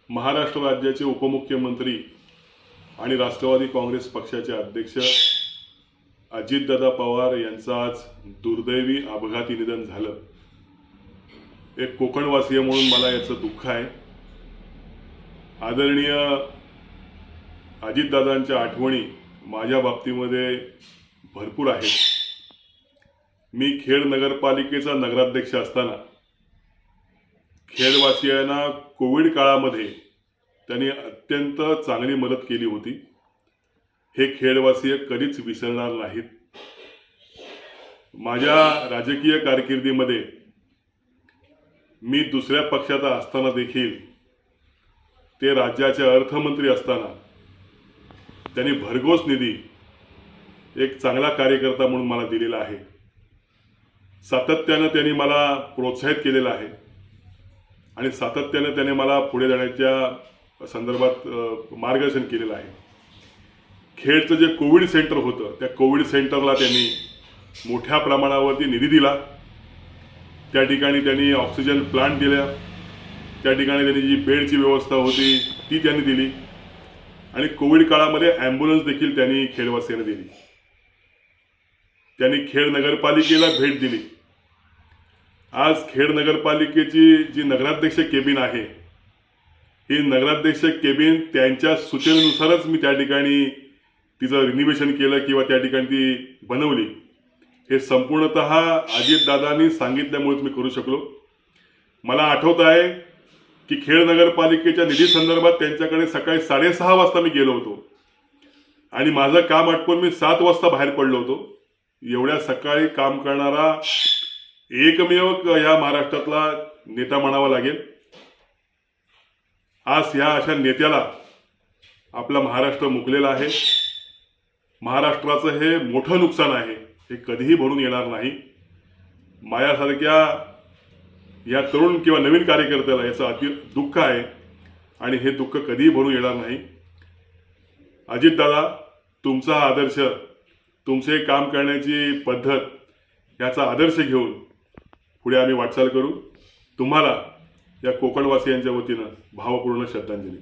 महाराष्ट्र राज्याचे उपमुख्यमंत्री आणि राष्ट्रवादी काँग्रेस पक्षाचे अध्यक्ष अजितदादा पवार यांचं आज दुर्दैवी अपघाती निधन झालं। एक कोकणवासीय म्हणून मला याचं दुःख आहे। आदरणीय अजितदादांच्या आठवणी माझ्या बाबतीमध्ये भरपूर आहेत। मी खेड नगरपालिकेचा नगराध्यक्ष असताना खेडवासियांना कोविड काळामध्ये त्यांनी अत्यंत चांगली मदत केली होती। हे खेडवासीय कधीच विसरणार नाहीत। माझ्या राजकीय कारकिर्दीमध्ये मी दुसऱ्या पक्षाचा असताना देखील ते राज्याचे अर्थमंत्री असताना त्यांनी भरघोस निधी एक चांगला कार्यकर्ता म्हणून मला दिलेला आहे। सातत्याने त्यांनी मला प्रोत्साहित केलेलं आहे आणि सातत्याने त्याने मला पुढे जाण्याच्या संदर्भात मार्गदर्शन केलेलं आहे। खेडचं जे कोविड सेंटर होतं त्या कोविड सेंटरला त्यांनी मोठ्या प्रमाणावरती निधी दिला। त्या ठिकाणी त्यांनी ऑक्सिजन प्लांट दिला, त्या ठिकाणी त्यांनी जी बेडची व्यवस्था होती ती त्यांनी दिली आणि कोविड काळामध्ये ॲम्ब्युलन्स देखील त्यांनी खेडवासियांना दिली। त्यांनी खेड नगरपालिकेला भेट दिली। आज खेड नगरपालिकेची जी नगराध्यक्ष केबिन आहे ही नगराध्यक्ष केबिन त्यांच्या सूचनेनुसारच मी त्या ठिकाणी तिचं रिनोव्हेशन केलं किंवा त्या ठिकाणी ती बनवली। हे संपूर्णतः अजितदादांनी सांगितल्यामुळेच मी करू शकलो। मला आठवत आहे की खेड नगरपालिकेच्या निधी संदर्भात त्यांच्याकडे सकाळी 6:30 वाजता मी गेलो होतो आणि माझं काम आटपून मी 7 वाजता बाहेर पडलो होतो। एवढ्या सकाळी काम करणारा एकमेव या महाराष्ट्रातला नेता म्हणावा लागेल। आज ह्या अशा नेत्याला आपला महाराष्ट्र मुकलेला आहे। महाराष्ट्राचं हे मोठं नुकसान आहे, हे कधीही भरून येणार नाही। माझ्यासारख्या या तरुण किंवा नवीन कार्यकर्त्याला याचं अति दुःख आहे आणि हे दुःख कधीही भरून येणार नाही। अजितदादा, तुमचा आदर्श, तुमचे काम करण्याची पद्धत याचा आदर्श घेऊन पुढे आम्ही वाटचाल करू। तुम्हाला या कोकणवासियांच्या वतीनं भावपूर्ण श्रद्धांजली।